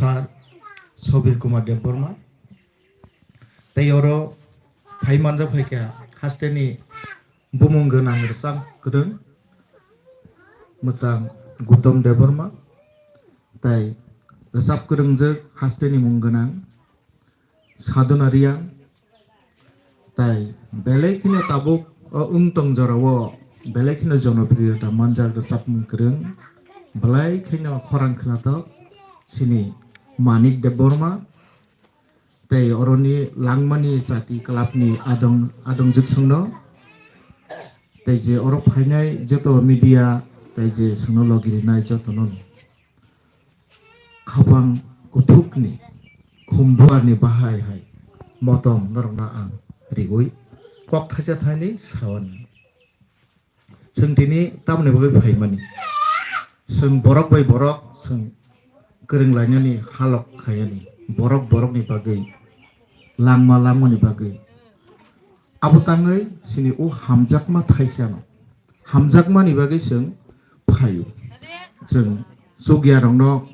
sar Sobir Kumar Deborma tei oro pai manja faika hasteni bumung genang resang kedeng mochang Gutom Deborma tai resap kedeng je hasteni mung genang Sadona Riang tai belai kini tabuk tong jarawo belai kini jonopriya manja resap mung kedeng belai kini khorang khnatok sini Manik Deborma tei oroni langmani jati kelapni adong juksungno tei je oro phainai joto media tei je sungno logiri nai joto non khabang kuthukni khumbuarni bahai hai motom norongna ang rigui kok thaja thaini sawan sung tini tamne bagai phaimani sung borok bai borok sung kereng lainnya halok kayani borok ni bagai langma ni bagai abu tangai sini hamjakma thaisano hamjakma ni bagai sung phayu sung sugya rongno